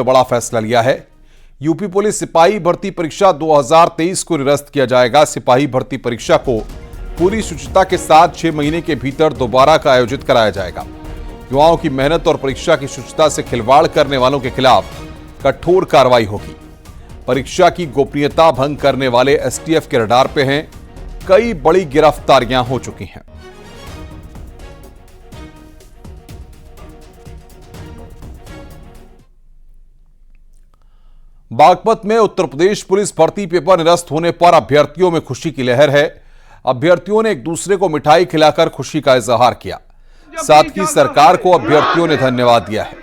बड़ा फैसला लिया है। यूपी पुलिस सिपाही भर्ती परीक्षा 2023 को निरस्त किया जाएगा। सिपाही भर्ती परीक्षा को पूरी शुचिता के साथ 6 महीने के भीतर दोबारा का आयोजित कराया जाएगा। युवाओं की मेहनत और परीक्षा की शुचिता से खिलवाड़ करने वालों के खिलाफ कठोर कार्रवाई होगी। परीक्षा की गोपनीयता भंग करने वाले एसटीएफ के रडार पे हैं। कई बड़ी गिरफ्तारियां हो चुकी हैं। बागपत में उत्तर प्रदेश पुलिस भर्ती पेपर निरस्त होने पर अभ्यर्थियों में खुशी की लहर है। अभ्यर्थियों ने एक दूसरे को मिठाई खिलाकर खुशी का इजहार किया। साथ ही सरकार को अभ्यर्थियों ने धन्यवाद दिया है।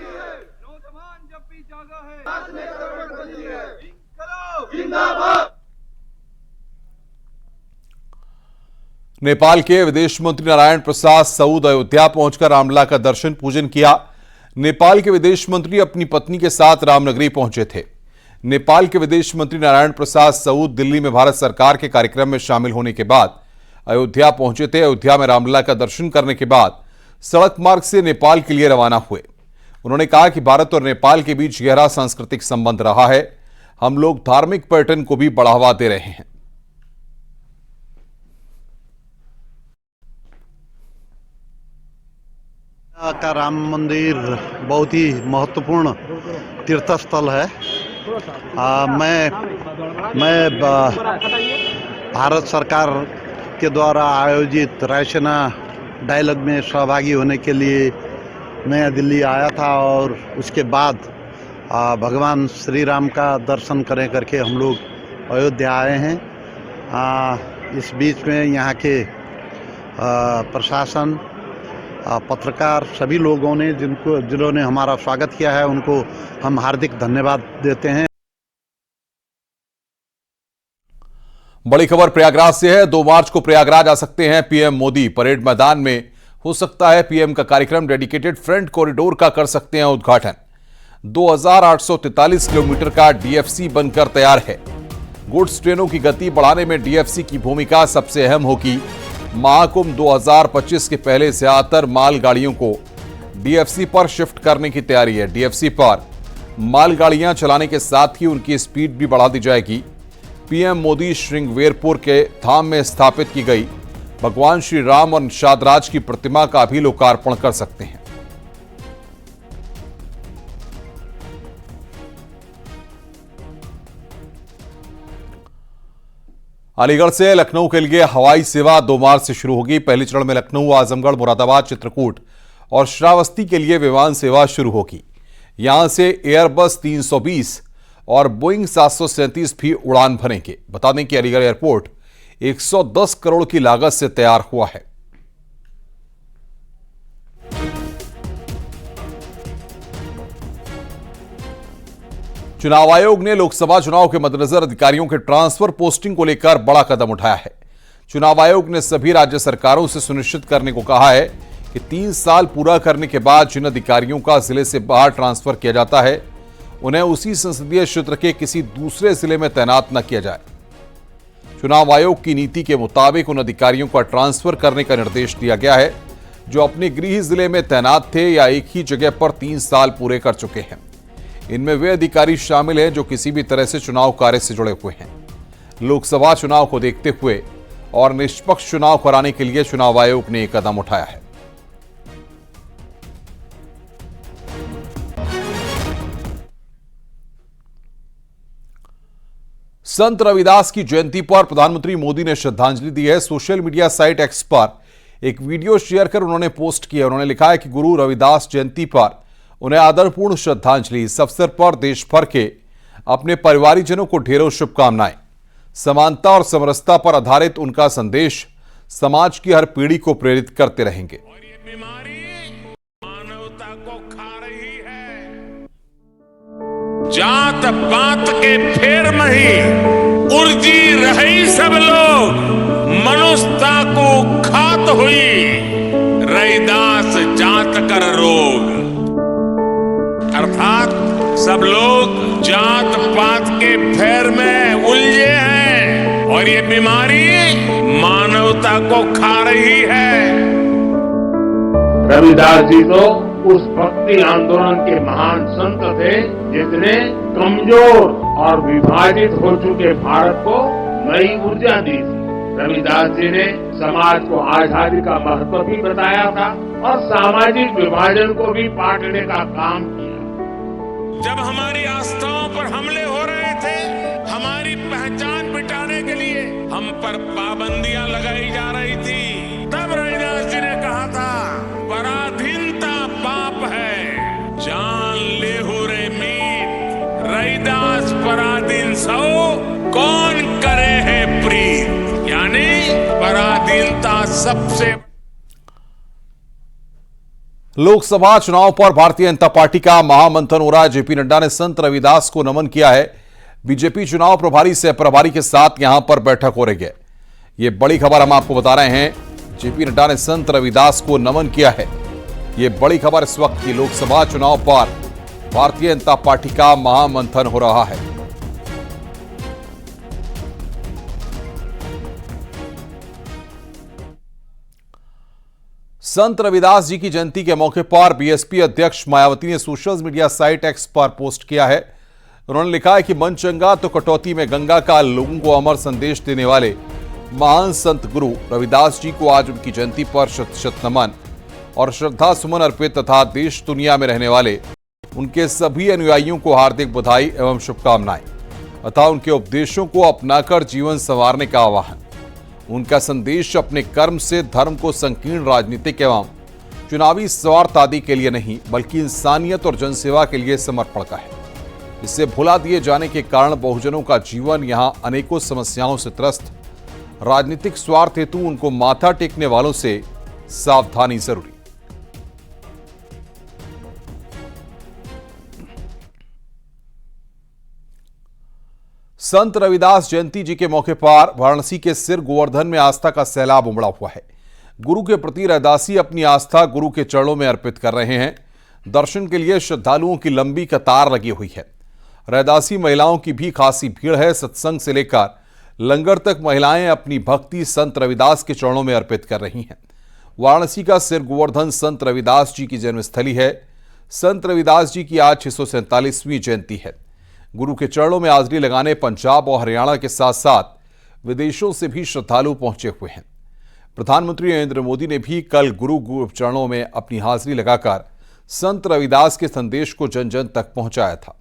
नेपाल के विदेश मंत्री नारायण प्रसाद सऊद अयोध्या पहुंचकर रामलला का दर्शन पूजन किया। नेपाल के विदेश मंत्री अपनी पत्नी के साथ रामनगरी पहुंचे थे। नेपाल के विदेश मंत्री नारायण प्रसाद सऊद दिल्ली में भारत सरकार के कार्यक्रम में शामिल होने के बाद अयोध्या पहुंचे थे। अयोध्या में रामलला का दर्शन करने के बाद सड़क मार्ग से नेपाल के लिए रवाना हुए। उन्होंने कहा कि भारत और नेपाल के बीच गहरा सांस्कृतिक संबंध रहा है। हम लोग धार्मिक पर्यटन को भी बढ़ावा दे रहे हैं। का राम मंदिर बहुत ही महत्वपूर्ण तीर्थस्थल है। मैं भारत सरकार के द्वारा आयोजित रायसीना डायलॉग में सहभागी होने के लिए नया दिल्ली आया था और उसके बाद भगवान श्री राम का दर्शन करें करके हम लोग अयोध्या आए हैं। इस बीच में यहाँ के प्रशासन, पत्रकार, सभी लोगों ने जिन्होंने हमारा स्वागत किया है, उनको हम हार्दिक धन्यवाद देते हैं। बड़ी खबर प्रयागराज से है। 2 मार्च को प्रयागराज आ सकते हैं पीएम मोदी। परेड मैदान में हो सकता है पीएम का कार्यक्रम। डेडिकेटेड फ्रंट कॉरिडोर का कर सकते हैं उद्घाटन। 2843 किलोमीटर का डीएफसी बनकर तैयार है। गुड्स ट्रेनों की गति बढ़ाने में डीएफसी की भूमिका सबसे अहम होगी। महाकुंभ 2025 के पहले ज्यादातर मालगाड़ियों को डीएफसी पर शिफ्ट करने की तैयारी है। डीएफसी पर मालगाड़ियां चलाने के साथ ही उनकी स्पीड भी बढ़ा दी जाएगी। पीएम मोदी श्रृंगवेरपुर के धाम में स्थापित की गई भगवान श्री राम और निषादराज की प्रतिमा का भी लोकार्पण कर सकते हैं। अलीगढ़ से लखनऊ के लिए हवाई सेवा 2 मार्च से शुरू होगी। पहले चरण में लखनऊ, आजमगढ़, मुरादाबाद, चित्रकूट और श्रावस्ती के लिए विमान सेवा शुरू होगी। यहां से एयरबस 320 और बोइंग 737 भी उड़ान भरेंगे। बता दें कि अलीगढ़ एयरपोर्ट 110 करोड़ की लागत से तैयार हुआ है। चुनाव आयोग ने लोकसभा चुनाव के मद्देनजर अधिकारियों के ट्रांसफर पोस्टिंग को लेकर बड़ा कदम उठाया है। चुनाव आयोग ने सभी राज्य सरकारों से सुनिश्चित करने को कहा है कि 3 साल पूरा करने के बाद जिन अधिकारियों का जिले से बाहर ट्रांसफर किया जाता है उन्हें उसी संसदीय क्षेत्र के किसी दूसरे जिले में तैनात न किया जाए। चुनाव आयोग की नीति के मुताबिक उन अधिकारियों का ट्रांसफर करने का निर्देश दिया गया है जो अपने गृह जिले में तैनात थे या एक ही जगह पर 3 साल पूरे कर चुके हैं। इनमें वे अधिकारी शामिल हैं जो किसी भी तरह से चुनाव कार्य से जुड़े हुए हैं। लोकसभा चुनाव को देखते हुए और निष्पक्ष चुनाव कराने के लिए चुनाव आयोग ने एक कदम उठाया है। संत रविदास की जयंती पर प्रधानमंत्री मोदी ने श्रद्धांजलि दी है। सोशल मीडिया साइट एक्स पर एक वीडियो शेयर कर उन्होंने पोस्ट किया। उन्होंने लिखा है कि गुरु रविदास जयंती पर उन्हें आदरपूर्ण श्रद्धांजलि। इस अवसर पर देश भर के अपने परिवारजनों को ढेरों शुभकामनाएं। समानता और समरसता पर आधारित उनका संदेश समाज की हर पीढ़ी को प्रेरित करते रहेंगे। और ये बीमारी मानवता को खा रही है। जात पात के फेर मही उर्जी रही सब लोग, मनुष्यता को खात हुई रविदास जात कर रोग। अर्थात सब लोग जात पात के फेर में उलझे हैं और ये बीमारी मानवता को खा रही है। रविदास जी तो उस भक्ति आंदोलन के महान संत थे जिसने कमजोर और विभाजित हो चुके भारत को नई ऊर्जा दी थी। रविदास जी ने समाज को आजादी का महत्व भी बताया था और सामाजिक विभाजन को भी पाटने का काम किया। जब हमारी आस्थाओं पर हमले हो रहे थे, हमारी पहचान मिटाने के लिए हम पर पाबंदियां लगाई जा रही थी, तब रविदास जी ने कहा था, पराधीनता पाप है, जान ले हो रे मीत, रविदास पराधीन सो कौन करे है प्रीत। यानी पराधीनता सबसे। लोकसभा चुनाव पर भारतीय जनता पार्टी का महामंथन हो रहा है। जेपी नड्डा ने संत रविदास को नमन किया है। बीजेपी चुनाव प्रभारी सह प्रभारी के साथ यहां पर बैठक हो रही है। ये बड़ी खबर हम आपको बता रहे हैं। जेपी नड्डा ने संत रविदास को नमन किया है। ये बड़ी खबर इस वक्त की लोकसभा चुनाव पर भारतीय जनता पार्टी का महामंथन हो रहा है। संत रविदास जी की जयंती के मौके पर बीएसपी अध्यक्ष मायावती ने सोशल मीडिया साइट एक्स पर पोस्ट किया है। उन्होंने लिखा है कि मन चंगा तो कटौती में गंगा का लोगों को अमर संदेश देने वाले महान संत गुरु रविदास जी को आज उनकी जयंती पर शत शत नमन और श्रद्धा सुमन अर्पित तथा देश दुनिया में रहने वाले उनके सभी अनुयायियों को हार्दिक बधाई एवं शुभकामनाएं तथा उनके उपदेशों को अपनाकर जीवन संवारने का आह्वान। उनका संदेश अपने कर्म से धर्म को संकीर्ण राजनीतिक एवं चुनावी स्वार्थ आदि के लिए नहीं बल्कि इंसानियत और जनसेवा के लिए समर्पण का है। इससे भुला दिए जाने के कारण बहुजनों का जीवन यहां अनेकों समस्याओं से त्रस्त। राजनीतिक स्वार्थ हेतु उनको माथा टेकने वालों से सावधानी जरूरी। संत रविदास जयंती जी के मौके पर वाराणसी के सिर गोवर्धन में आस्था का सैलाब उमड़ा हुआ है। गुरु के प्रति रविदासी अपनी आस्था गुरु के चरणों में अर्पित कर रहे हैं। दर्शन के लिए श्रद्धालुओं की लंबी कतार लगी हुई है। रविदासी महिलाओं की भी खासी भीड़ है। सत्संग से लेकर लंगर तक महिलाएं अपनी भक्ति संत रविदास के चरणों में अर्पित कर रही हैं। वाराणसी का सिर गोवर्धन संत रविदास जी की जन्मस्थली है। संत रविदास जी की आज 647वीं जयंती है। गुरु के चरणों में हाजिरी लगाने पंजाब और हरियाणा के साथ साथ विदेशों से भी श्रद्धालु पहुंचे हुए हैं। प्रधानमंत्री नरेंद्र मोदी ने भी कल गुरु चरणों में अपनी हाजिरी लगाकर संत रविदास के संदेश को जन जन तक पहुंचाया था।